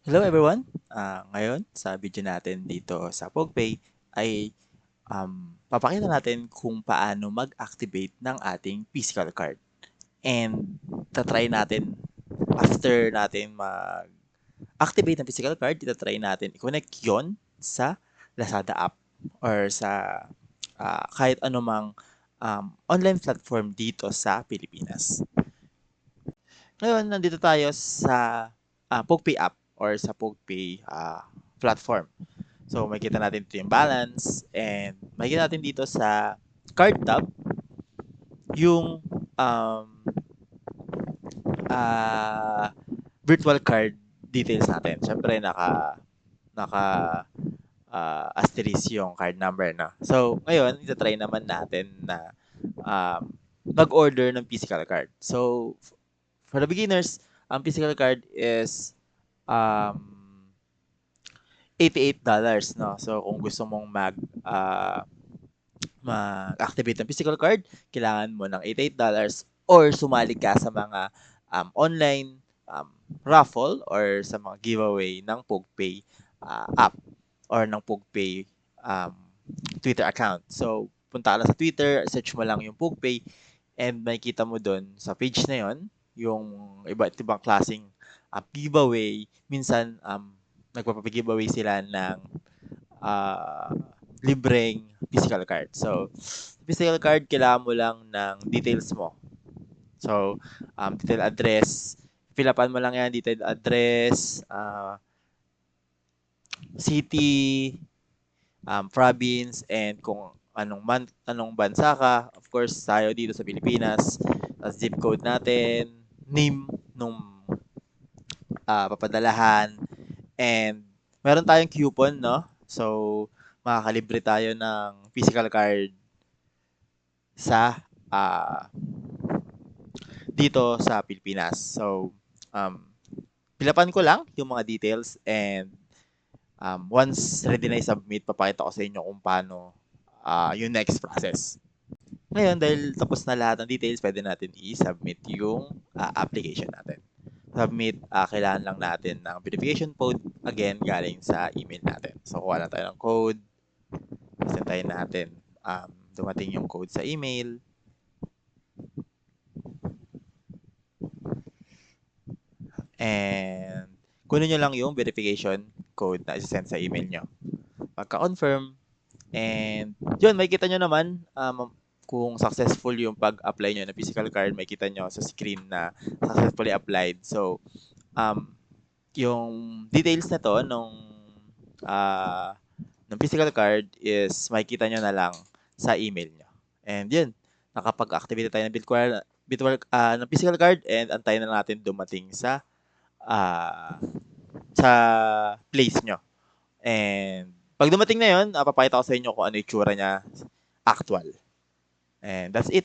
Hello everyone! Ngayon sa video natin dito sa PogPay ay papakita natin kung paano mag-activate ng ating physical card. And tatry natin after natin mag-activate ng physical card, itatry natin i-connect yon sa Lazada app or sa kahit anumang online platform dito sa Pilipinas. Ngayon, nandito tayo sa PogPay app or sa PogPay platform. So, makikita natin dito yung balance and makikita natin dito sa card tab yung ah, virtual card details natin. Siyempre, naka asterisk yung card number na. So, ngayon, itatry naman natin na mag-order ng physical card. So, for the beginners, ang physical card is um, $88, no? So, kung gusto mong mag-activate ng physical card, kailangan mo ng $88 or sumali ka sa mga online raffle or sa mga giveaway ng PogPay app or ng PogPay um, Twitter account. So, punta ka lang sa Twitter, search mo lang yung PogPay and makikita mo doon sa page na yon yung iba't ibang klaseng giveaway. Minsan, nagpapag-giveaway sila ng ah, libreng physical card. So, physical card, kailangan mo lang ng details mo. So, detail address, fill upan mo lang yan, detail address, city, province, and kung anong bansa ka. Of course, tayo dito sa Pilipinas, zip code natin, name nung papadalahan, and meron tayong coupon, no? So, makakalibre tayo ng physical card sa dito sa Pilipinas. So, pilapan ko lang yung mga details and once ready na i-submit, papakita ko sa inyo kung paano yung next process. Ngayon, dahil tapos na lahat ng details, pwede natin i-submit yung application natin. Submit, kailangan lang natin ng verification code, again, galing sa email natin. So, kuha lang tayo ng code, sentayin natin, dumating yung code sa email, and kunin nyo lang yung verification code na isasend sa email nyo. Pagka-confirm, and yun, makikita nyo naman kung successful yung pag-apply nyo ng physical card, makikita nyo sa screen na successfully applied. So, yung details na to ng physical card is makikita nyo na lang sa email nyo. And yun, nakapag-activate tayo ng ng physical card and antayin na natin dumating uh, sa place nyo. And pag dumating na yun, papakita ko sa inyo kung ano yung tsura niya actual. And that's it.